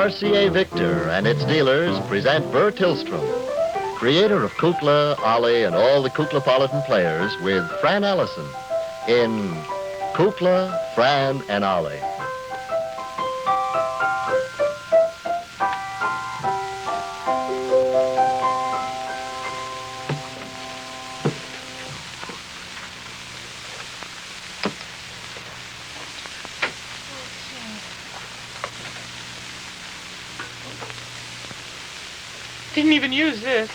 RCA Victor and its dealers present Bert Tillstrom, creator of Kukla, Ollie, and all the Kuklapolitan players, with Fran Ellison in Kukla, Fran and Ollie. Didn't even use this.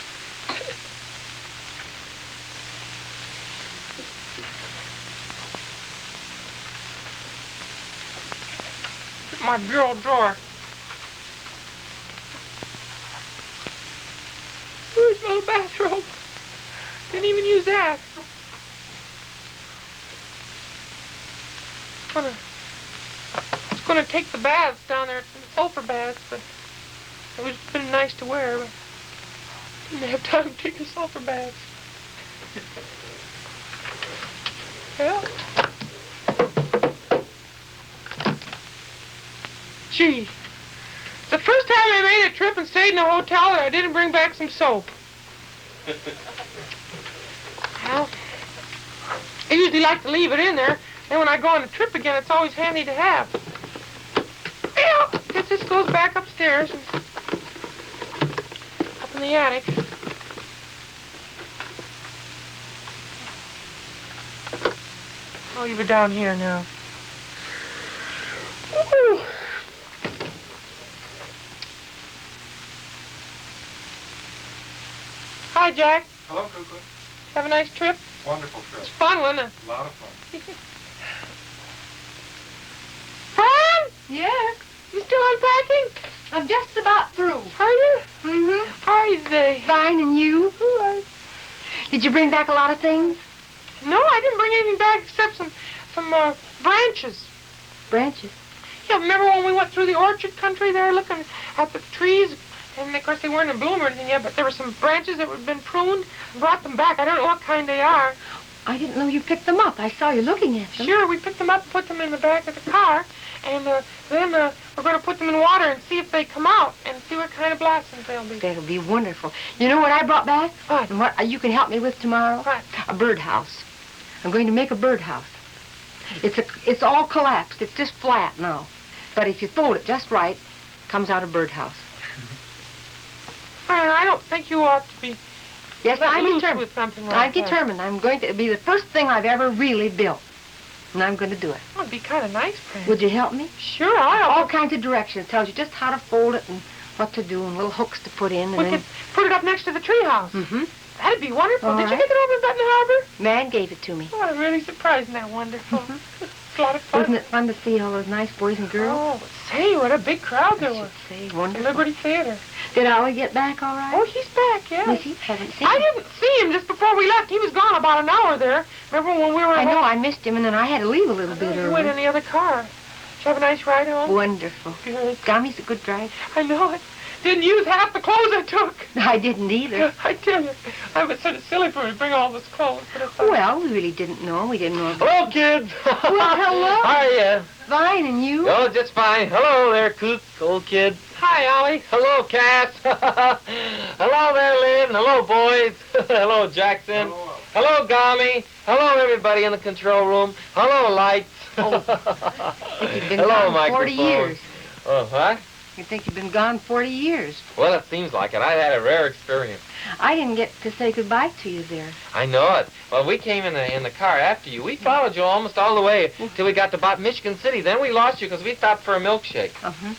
My bureau drawer. Where's my little bathrobe? Didn't even use that. I was gonna take the baths down there, the sulfur baths, but it would have been nice to wear, but I didn't have time to take the sulfur baths. Well, gee, the first time I made a trip and stayed in a hotel that I didn't bring back some soap. Well, I usually like to leave it in there, and when I go on a trip again, it's always handy to have. Well, I guess this goes back upstairs and up in the attic. I'll leave it down here now. Ooh. Hi, Jack. Hello, Kukla. Have a nice trip? Wonderful trip. It's fun, wasn't it? A lot of fun. Fran? Yes, You still unpacking? I'm just about through. Are you? Mm-hmm. Are they? Fine, and you? Did you bring back a lot of things? No, I didn't bring anything back except some branches. Branches? Yeah, remember when we went through the orchard country there looking at the trees? And, of course, they weren't in bloom or anything yet, but there were some branches that had been pruned. I brought them back. I don't know what kind they are. I didn't know you picked them up. I saw you looking at them. Sure, we picked them up and put them in the back of the car. And then we're going to put them in water and see if they come out and see what kind of blossoms they'll be. That'll be wonderful. You know what I brought back? What? And what you can help me with tomorrow? What? A birdhouse. I'm going to make a birdhouse. It's all collapsed. It's just flat now. But if you fold it just right, it comes out a birdhouse. Fran, I don't think you ought to be Yes, let I'm loose determined. with something like I'm that. determined. I'm going to be the first thing I've ever really built. And I'm going to do it. That would be kind of nice, Fran. Would you help me? Sure, All kinds of directions. Tells you just how to fold it and what to do and little hooks to put in. And We then... could put it up next to the treehouse. Mm-hmm. That'd be wonderful. All Did you right. get it over in Benton Harbor? Man gave it to me. Oh, I'm really surprised. Isn't that wonderful? Mm-hmm. It's a lot of fun. Wasn't it fun to see all those nice boys and girls? Oh, say, what a big crowd there I was. should say, The wonderful. Liberty Theater. Did Ollie get back all right? Oh, he's back, yeah. Yes, he haven't seen I him. didn't see him just before we left. He was gone about an hour there. Remember when we were... I know, I missed him, and then I had to leave a little bit You went in early. the other car. Did you have a nice ride home? Wonderful. Good. Gommy's a good driver. I know it. Didn't use half the clothes I took. I didn't either. I tell you, I was sort of silly for me to bring all those clothes. But I thought, Well, we really didn't know. We didn't know. Hello, kids. Well, hello. Hiya. Fine, and you? Oh, just fine. Hello there, Kook, old kid. hi, Ollie. Hello, Cass. Hello there, Lynn. Hello, boys. Hello, Jackson. Hello, Gami. Hello, everybody in the control room. Hello, lights. Oh, you've been Hello, gone 40 microphone. years. Oh, what? You think you've been gone 40 years. Well, it seems like it. I had a rare experience. I didn't get to say goodbye to you there. I know it. Well, we came in the car after you. We followed you almost all the way till we got to about Michigan City. Then we lost you because we stopped for a milkshake. Uh-huh.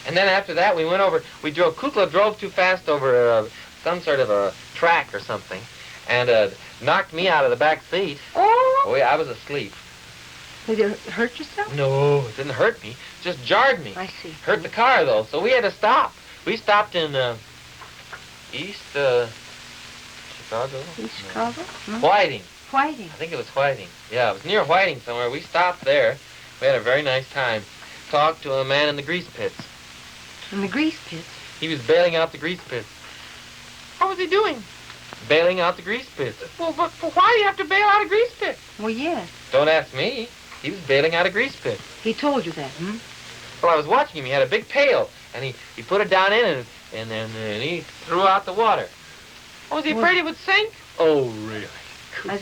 And then after that, we went over. Kukla drove too fast over some sort of a track or something, and knocked me out of the back seat. Oh! Oh, yeah, I was asleep. Did you hurt yourself? No, it didn't hurt me. Just jarred me. I see. Hurt the car, though, so we had to stop. We stopped in East Chicago? East Chicago? Hmm? Whiting. Whiting. I think it was Whiting. Yeah, it was near Whiting somewhere. We stopped there. We had a very nice time. Talked to a man in the grease pits. In the grease pits. He was bailing out the grease pits. What was he doing? Bailing out the grease pits. Well, but why do you have to bail out a grease pit? Well, yes. Don't ask me. He was bailing out a grease pit. He told you that, hmm? Well, I was watching him. He had a big pail, and he put it down in, and then he threw out the water. Was he afraid it would sink? Oh, really?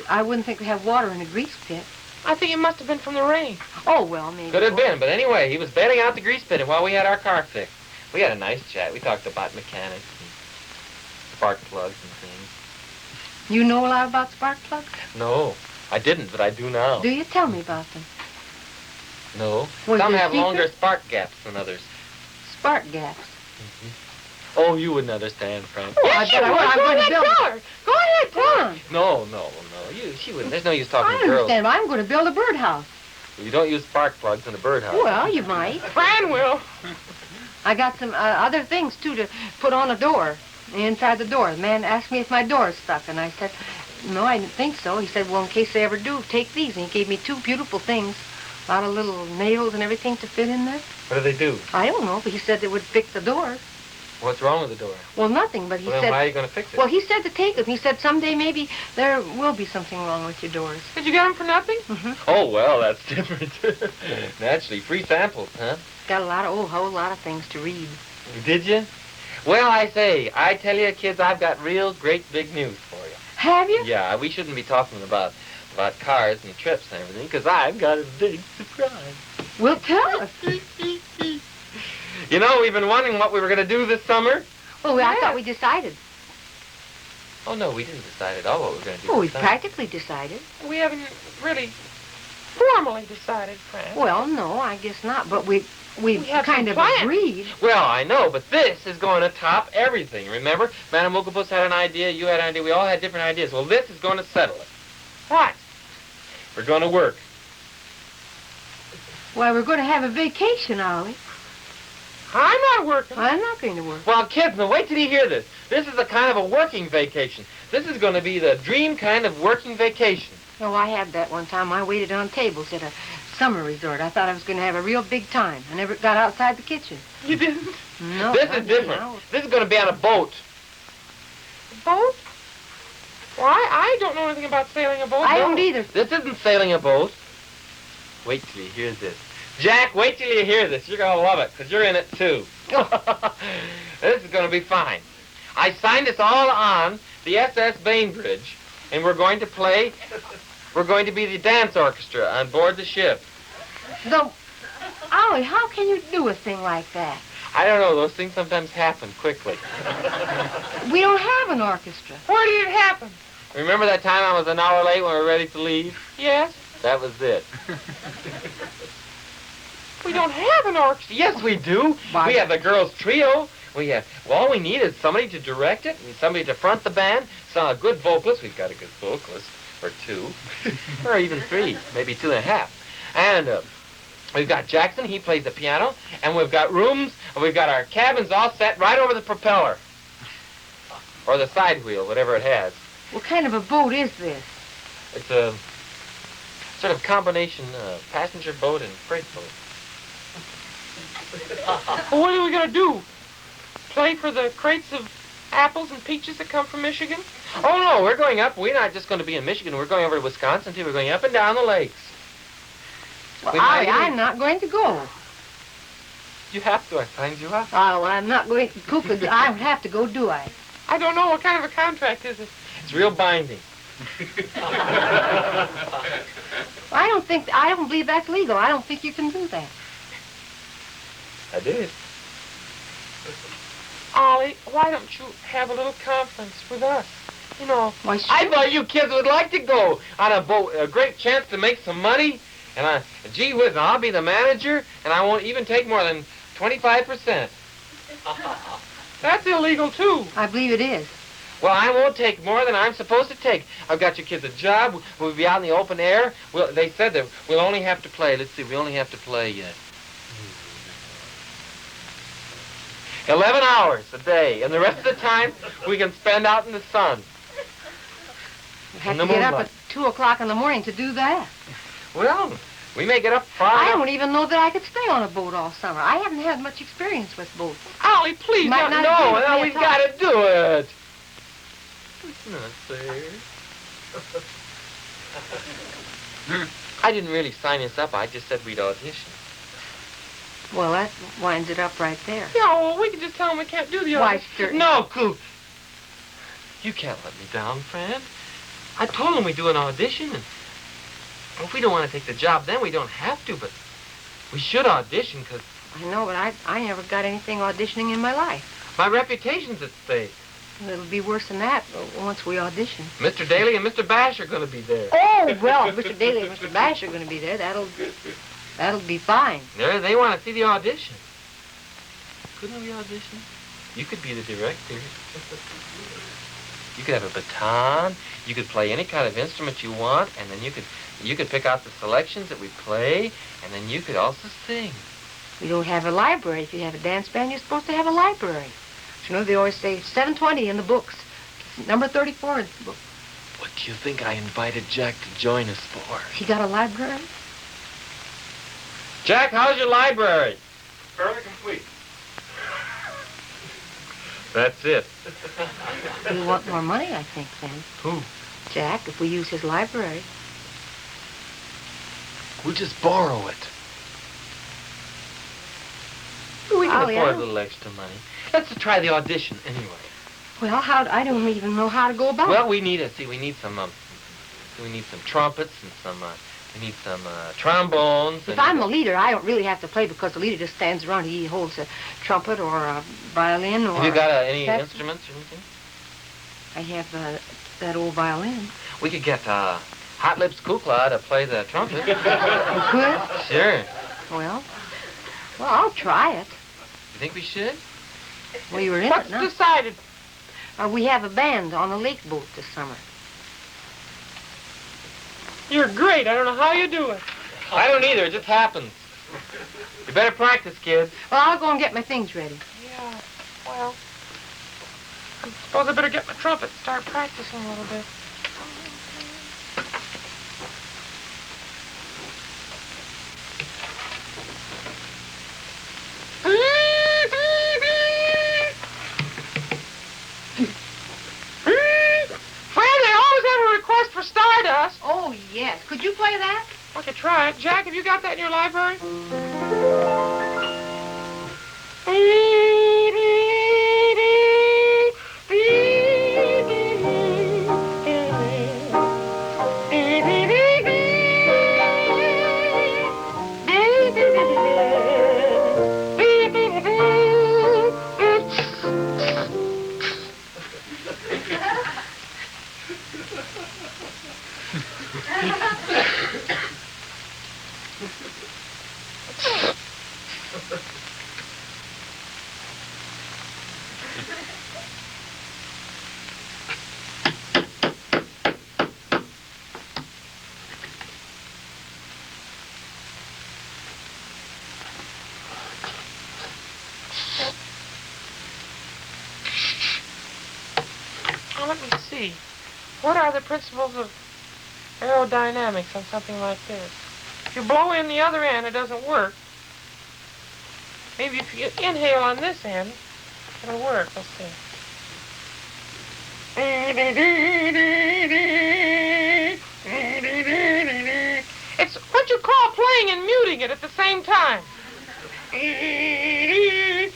I wouldn't think they have water in a grease pit. I think it must have been from the rain. Oh, well, maybe. Could have been, but anyway, he was bailing out the grease pit, and while we had our car fixed, we had a nice chat. We talked about mechanics and spark plugs and things. You know a lot about spark plugs? No, I didn't, but I do now. Do you? Tell me about them. No. Was Some it have secret? longer spark gaps than others. Spark gaps. Oh, you wouldn't understand, Frank. Oh, I bet I would. I'm Go going to ahead, build. tell her. Go ahead, tell her. No. She wouldn't. There's no use talking I to girls. understand. I'm going to build a birdhouse. You don't use spark plugs in a birdhouse. Well, you might. Fran will. I got some other things, too, to put on a door, inside the door. The man asked me if my door is stuck, and I said, no, I didn't think so. He said, well, in case they ever do, take these. And he gave me 2 beautiful things, a lot of little nails and everything to fit in there. What do they do? I don't know, but he said they would fix the door. What's wrong with the door? Well, nothing, but he Well, then said... why are you going to fix it? Well, he said to take them. He said someday maybe there will be something wrong with your doors. Did you get them for nothing? Mm-hmm. Oh, well, that's different. Naturally, free samples, huh? Got a whole lot of things to read. Did you? Well, I tell you, kids, I've got real great big news for you. Have you? Yeah, we shouldn't be talking about cars and trips and everything, because I've got a big surprise. Well, tell us. You know, we've been wondering what we were going to do this summer. Well, I thought we decided. Oh, no, we didn't decide at all what we were going to do Well, we this summer. practically decided. We haven't really formally decided, Fran. Well, no, I guess not. But we have kind some of plans. agreed. Well, I know, but this is going to top everything. Remember, Madam Mukapus had an idea, you had an idea, we all had different ideas. Well, this is going to settle it. What? We're going to work. Why, we're going to have a vacation, Ollie. I'm not working. I'm not going to work. Well, kids, now wait till you hear this. This is a kind of a working vacation. This is going to be the dream kind of working vacation. Oh, I had that one time. I waited on tables at a summer resort. I thought I was going to have a real big time. I never got outside the kitchen. You didn't? No. This not is different. now. This is going to be on a boat. A boat? Well, I don't know anything about sailing a boat. I no. don't either. This isn't sailing a boat. Wait till you hear this. Jack, wait till you hear this. You're going to love it, because you're in it, too. This is going to be fine. I signed us all on the SS Bainbridge, and we're going to be the dance orchestra on board the ship. So, Ollie, how can you do a thing like that? I don't know. Those things sometimes happen quickly. We don't have an orchestra. Where did it happen? Remember that time I was an hour late when we were ready to leave? Yes. That was it. We don't have an orchestra. Yes, we do. Why? We have the girls' trio. All we need is somebody to direct it and somebody to front the band. So a good vocalist. We've got a good vocalist, or 2, or even 3, maybe 2.5. And we've got Jackson. He plays the piano. And we've got rooms. And we've got our cabins all set right over the propeller, or the side wheel, whatever it has. What kind of a boat is this? It's a sort of combination passenger boat and freight boat. Well, what are we going to do? Play for the crates of apples and peaches that come from Michigan? Oh, no, we're going up. We're not just going to be in Michigan. We're going over to Wisconsin, too. We're going up and down the lakes. Well, We might Ollie, I'm even- not going to go. You have to. I signed you up. Oh, I'm not going to Kukla. I would have to go, do I? I don't know. What kind of a contract is it? It's real binding. I don't believe that's legal. I don't think you can do that. I did. Ollie, why don't you have a little conference with us? You know, Why, I sure. thought you kids would like to go on a boat. A great chance to make some money. And gee whiz, I'll be the manager, and I won't even take more than 25%. that's illegal, too. I believe it is. Well, I won't take more than I'm supposed to take. I've got your kids a job. We'll be out in the open air. They said that we'll only have to play, let's see, we only have to play 11 hours a day. And the rest of the time, we can spend out in the sun. You have In to the get up moonlight. at 2 o'clock in the morning to do that. Well, we may get up far I enough. don't even know that I could stay on a boat all summer. I haven't had much experience with boats. Ollie, please. Might don't- not- No, agree no, with we've me got at to do it. It's not fair. I didn't really sign us up. I just said we'd audition. Well, that winds it up right there. Yeah, well, we can just tell them we can't do the Why, audition. certainly. No, Coop. You can't let me down, Fran. I told him we'd do an audition, and if we don't want to take the job, then we don't have to, but we should audition, because I know, but I never got anything auditioning in my life. my reputation's at stake. It'll be worse than that once we audition. Mr. Daly and Mr. Bash are going to be there. Oh, well, if Mr. Daly and Mr. Bash are going to be there, that'll be fine. They want to see the audition. Couldn't we audition? You could be the director. You could have a baton. You could play any kind of instrument you want, and then you could pick out the selections that we play, and then you could also sing. You don't have a library. If you have a dance band, you're supposed to have a library. You know, they always say 720 in the books. Number 34 in the book. What do you think I invited Jack to join us for? He got a library? Jack, how's your library? Fairly complete. That's it. He'll want more money, I think, then. Who? Jack, if we use his library. We'll just borrow it. We can Ollie, afford a little extra money. Let's try the audition anyway. Well, I don't even know how to go about Well, it. we need some trumpets and we need some trombones. If I'm a leader, I don't really have to play because the leader just stands around. He holds a trumpet or a violin or... Have you got any saxophone. instruments or anything? I have that old violin. We could get Hot Lips Kukla to play the trumpet. You could? Sure. Well, I'll try it. You think we should? Well, you were in What's it, no? decided? We have a band on the lake boat this summer. You're great. I don't know how you do it. I don't either. It just happens. You better practice, kids. Well, I'll go and get my things ready. Yeah, well, I suppose I better get my trumpet and start practicing a little bit. For Stardust. Oh, yes. Could you play that? I could try it. Jack, have you got that in your library? Now, let me see. What are the principles of aerodynamics on something like this? If you blow in the other end, it doesn't work. Maybe if you inhale on this end, it'll work. Let's see. It's what you call playing and muting it at the same time. If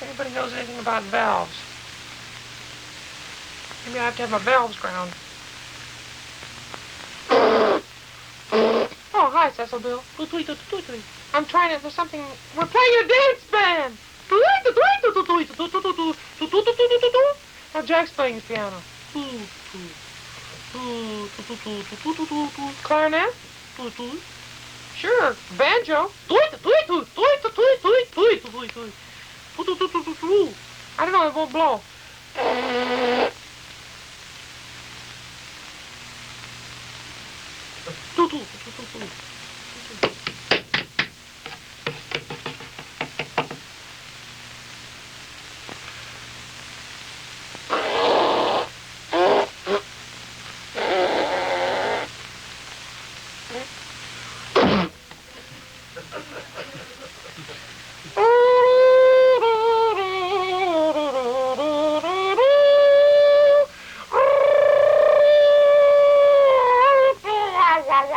anybody knows anything about valves. Maybe I have to have my valves ground. Oh, hi, Cecil Bill. I'm trying to, there's something, we're playing a dance band. Now Jack's playing his piano. Clarinet? Sure. Banjo? I don't know, it won't blow.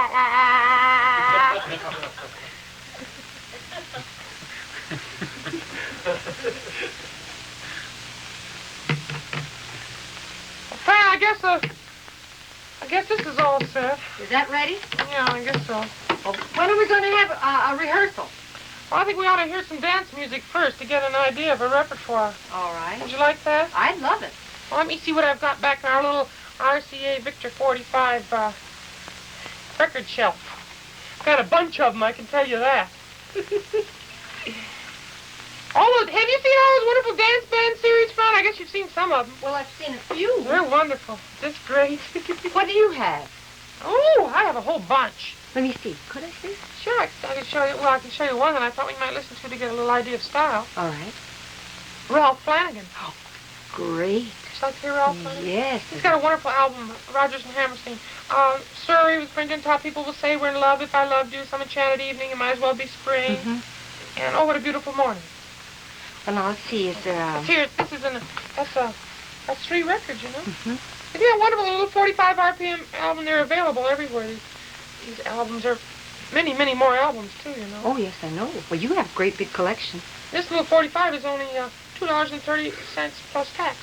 Fran, I guess this is all set. Is that ready? Yeah, I guess so. Well, when are we going to have a rehearsal? Well, I think we ought to hear some dance music first to get an idea of a repertoire. All right. Would you like that? I'd love it. Well, let me see what I've got back in our little RCA Victor 45 record shelf. Got a bunch of them, I can tell you that. Have you seen all those wonderful dance band series, Fran? I guess you've seen some of them. Well, I've seen a few. They're wonderful. This great. What do you have? Oh, I have a whole bunch. Let me see. Could I see? Sure, I can show you. Well, I can show you one that I thought we might listen to get a little idea of style. All right. Ralph Flanagan. Oh, great. Would you like to hear Ralph Flanagan? Yes. He's got a wonderful album, Rodgers and Hammerstein. Surrey with Brendan Top. People will say we're in love. If I loved you, some enchanted evening, it might as well be spring. Mm-hmm. And oh, what a beautiful morning. Well, now, let's see. Is there Here, this is that's 3 records, you know. Mm-hmm. Isn't that wonderful? A little 45 RPM album. They're available everywhere. These albums are many, many more albums, too, you know. Oh, yes, I know. Well, you have a great big collection. This little 45 is only $2.30 plus tax.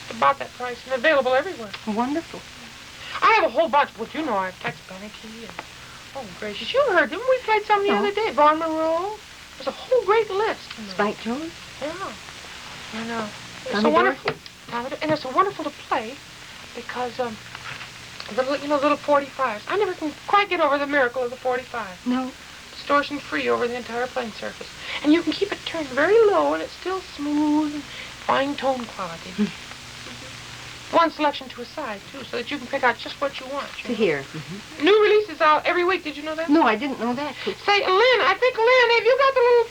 It's about that price, and available everywhere. Wonderful. I have a whole bunch. Well, you know, I have Tex Beneke and... Oh, gracious. You heard them. We played some the other day. Vaughn Monroe. There's a whole great list. You know. Spike Jones? Yeah. I know. It's Tommy so wonderful. And it's so wonderful to play because, little 45s. I never can quite get over the miracle of the 45. No. Distortion free over the entire playing surface. And you can keep it turned very low and it's still smooth and fine tone quality. One selection to a side, too, so that you can pick out just what you want. To hear. New releases out every week. Did you know that? No, I didn't know that. Say, Lynn, have you got the little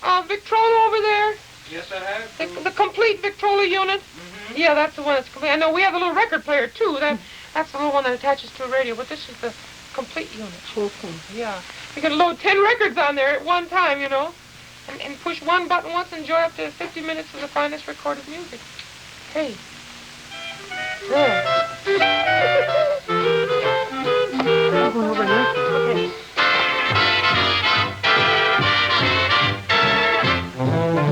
45 Victrola over there? Yes, I have. The complete Victrola unit? Mm-hmm. Yeah, that's the one that's complete. I know we have a little record player, too. That's the little one that attaches to a radio, but this is the complete unit. Whole thing. Yeah. You can load 10 records on there at one time, you know, and push one button once and enjoy up to 50 minutes of the finest recorded music. Hey. There. I'm going over and listen. Okay.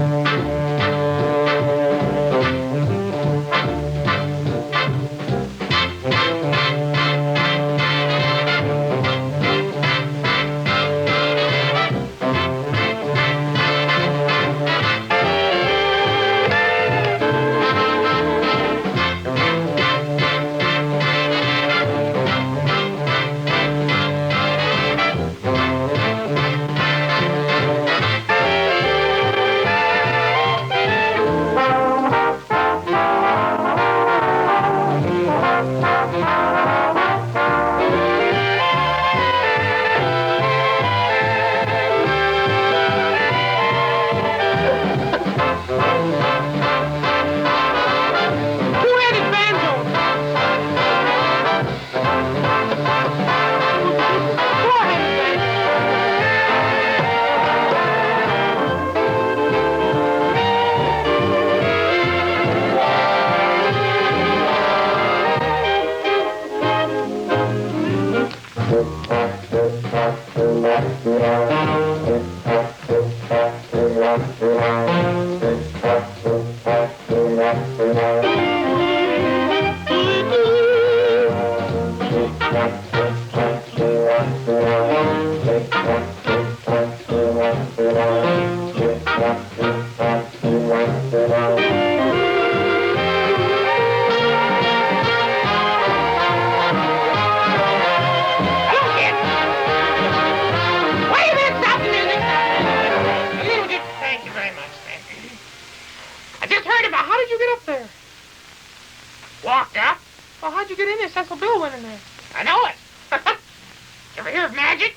Cecil Bill went in there. I know it. You ever hear of magic?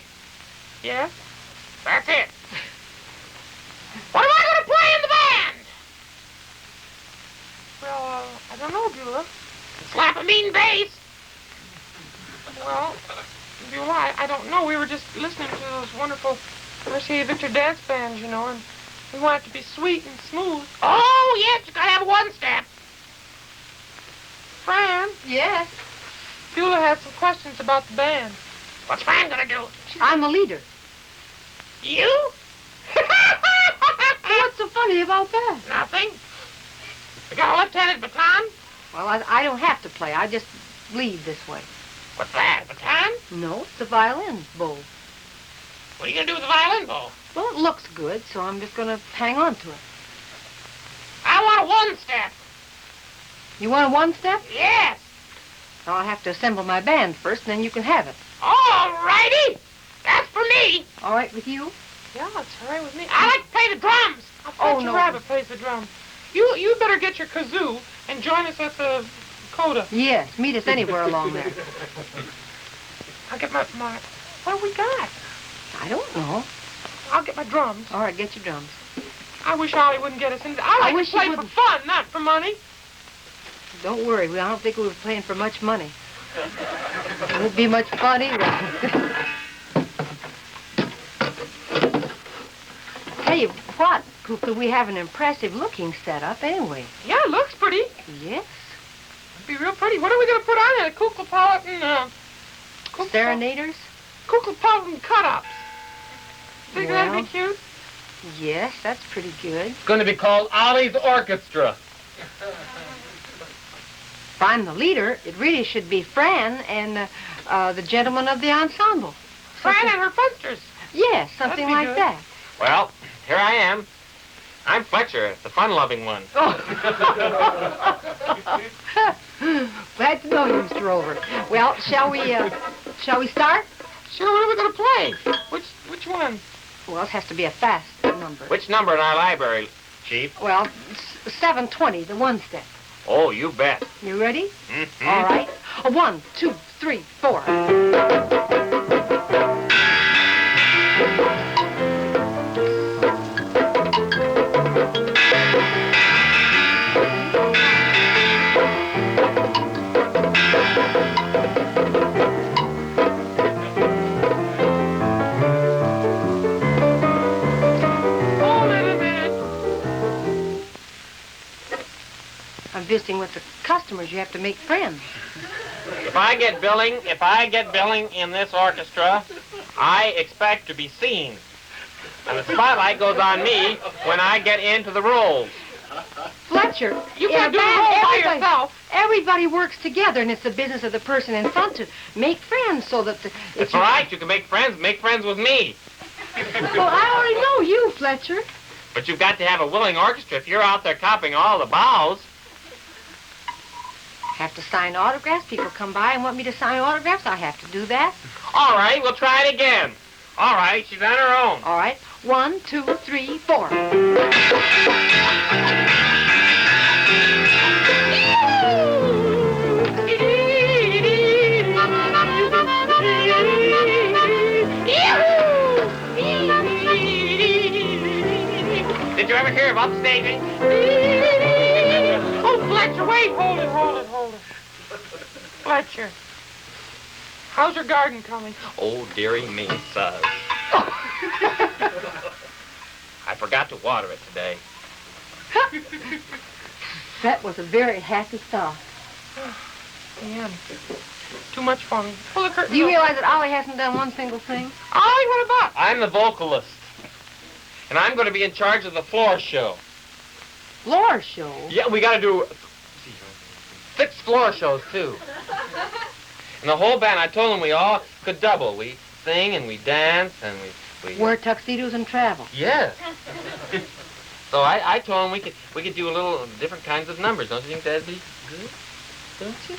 Yes? That's it. What am I going to play in the band? Well, I don't know, Beulah. Slap a mean bass. Well, Beulah, I don't know. We were just listening to those wonderful RCA Victor dance bands, you know, and we want it to be sweet and smooth. Oh, yes, you got to have one step. Fran? Yes? Beulah had some questions about the band. What's Fran gonna do? I'm the leader. You? What's so funny about that? Nothing. You got a left-handed baton? Well, I don't have to play. I just lead this way. What's that, a baton? No, it's a violin bow. What are you gonna do with the violin bow? Well, it looks good, so I'm just going to hang on to it. I want a one-step. You want a one-step? Yes. Well, I'll have to assemble my band first, and then you can have it. All righty. That's for me. All right with you? Yeah, it's all right with me. I like to play the drums. Fletcher no. Rabbit plays the drums. You better get your kazoo and join us at the coda. Yes, meet us anywhere along there. I'll get my what do we got? I don't know. I'll get my drums. All right, get your drums. I wish Ollie wouldn't get us into. I like wish to he play for wouldn't. fun, not for money. Don't worry, I don't think we were playing for much money. It won't be much fun either. Tell you what, Kukla, we have an impressive-looking setup anyway. Yeah, it looks pretty. Yes. It'd be real pretty. What are we going to put on it? A Kuklapolitan, Serenaders? Kuklapolitan cut-ups. Think that'd Well. be cute? Yes, that's pretty good. It's going to be called Ollie's Orchestra. If I'm the leader, it really should be Fran and the gentleman of the ensemble. Fran and her punsters. Yes, something That'd be like good. that. Well, here I am. I'm Fletcher, the fun-loving one. Glad to know you, Mr. Rover. Well, shall we start? Sure, what are we going to play? Which one? Well, it has to be a fast number. Which number in our library, Chief? Well, 720, the one step. Oh, you bet. You ready? Mm-hmm. All right. 1, 2, 3, 4. I'm visiting with the customers. You have to make friends. If I get billing in this orchestra, I expect to be seen. And the spotlight goes on me when I get into the roles. Fletcher, You in can't a do the band, whole by everybody- yourself. Everybody works together, and it's the business of the person in front to make friends so that the... That's right, you can make friends with me. Well, I already know you, Fletcher. But you've got to have a willing orchestra if you're out there copying all the bows. Have to sign autographs. People come by and want me to sign autographs. I have to do that. All right, we'll try it again. All right, she's on her own. All right. 1, 2, 3, 4. Did you ever hear of upstaging? Oh, Fletcher, wait. Hold it. Fletcher, how's your garden coming? Oh, dearie me, sir. I forgot to water it today. That was a very happy thought. Yeah. Too much fun. Pull the curtain Do you open. realize that Ollie hasn't done one single thing? Ollie, what about? I'm the vocalist. And I'm going to be in charge of the floor show. Floor show? Yeah, we got to do 6 floor shows, too. And the whole band, I told them we all could double. We sing and we dance and we Wear tuxedos and travel. Yes. So I told them we could do a little different kinds of numbers. Don't you think that'd be good? Don't you?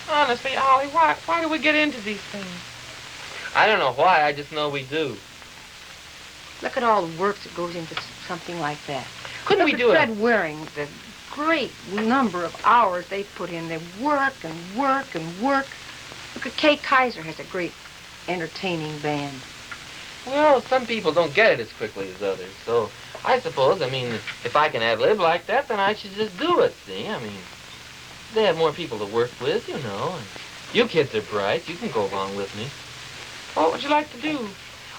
Honestly, Ollie, why do we get into these things? I don't know why. I just know we do. Look at all the work that goes into something like that. Couldn't Look we at do it? Fred Waring, the great number of hours they put in. They work and work and work. Look at Kay Kaiser has a great entertaining band. Well, some people don't get it as quickly as others. So I suppose, if I can ad-lib like that, then I should just do it, see? They have more people to work with, you know. And you kids are bright. You can go along with me. What would you like to do?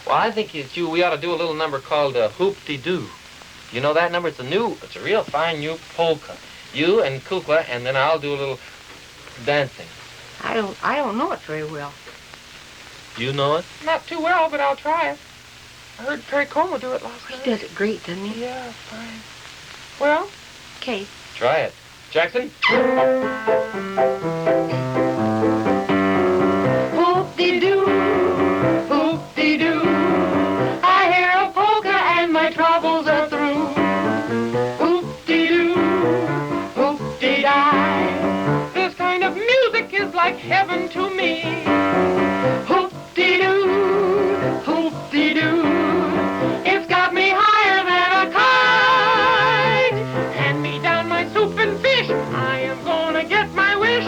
Well, I think we ought to do a little number called Hoop-Dee-Doo. You know that number? It's a real fine new polka. You and Kukla, and then I'll do a little dancing. I don't know it very well. Do you know it? Not too well, but I'll try it. I heard Perry Como do it last night. He does it great, doesn't he? Yeah, fine. Well? Okay. Try it. Jackson? Hoop-Dee-Doo, hoop-dee-doo. I hear a polka and my troubles are through. Hoop-dee-doo, hoop-dee-die. This kind of music is like heaven to me. Hoop-dee-doo, hoop-dee-doo. It's got me higher than a kite. Hand me down my soup and fish. I am gonna get my wish.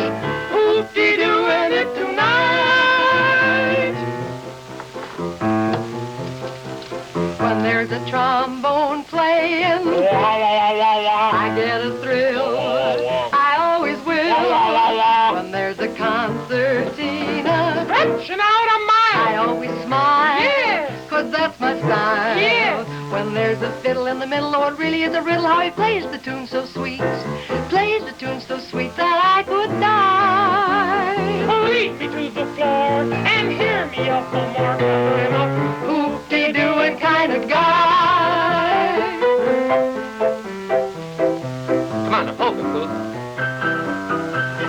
Hoop-dee-doo in it tonight. When there's a trombone playing, I get a thrill. I always will. When there's a concertina, Stretching out a mile. I always smile. Yes. 'Cause that's my style. Yes. When there's a fiddle in the middle, oh, it really is a riddle how he plays the tune so sweet. Plays the tune so sweet that I could die. Lead me to the floor and hear me up no more. 'Cause I'm a Hoop-dee-dooing kind of guy. Come on, the polka, Coop.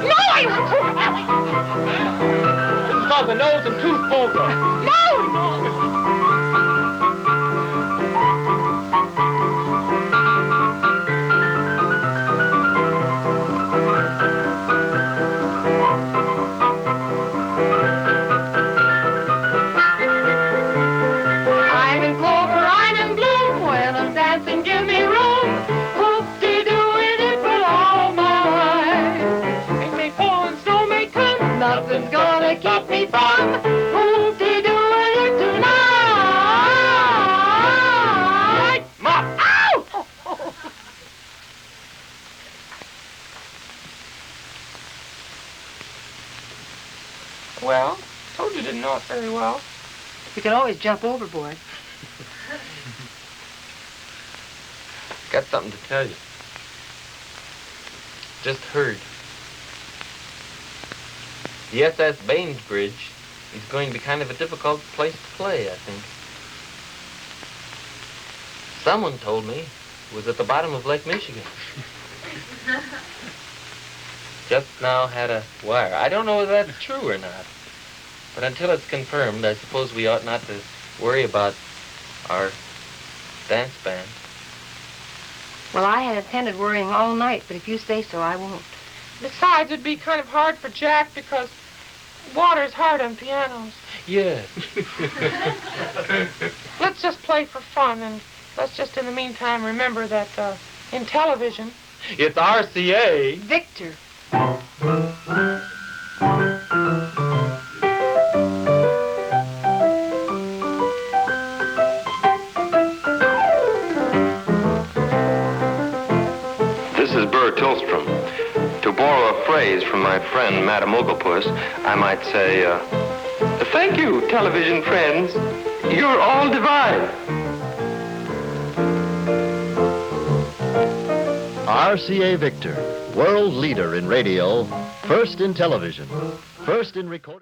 No, I This is called the nose and tooth polka. No! I'm in clover, I'm in bloom. When I'm dancing, give me room. Hoop-dee-dooing it with all my might. Rain may fall and snow may come. Nothing's gonna keep me from hoop-dee-dooing it tonight. Mop! Ow! Well, told you didn't know it very well. You can always jump overboard. Got something to tell you. Just heard. The SS Bainbridge is going to be kind of a difficult place to play, I think. Someone told me it was at the bottom of Lake Michigan. Just now had a wire. I don't know if that's true or not. But until it's confirmed, I suppose we ought not to worry about our dance band. Well, I had intended worrying all night, but if you say so, I won't. Besides, it'd be kind of hard for Jack because water's hard on pianos. Yes. Let's just play for fun, and let's just, in the meantime, remember that in television... It's RCA. Victor. This is Burr Tillstrom. To borrow a phrase from my friend Madame Oglepus, I might say, thank you, television friends. You're all divine. RCA Victor, world leader in radio, first in television, first in recording.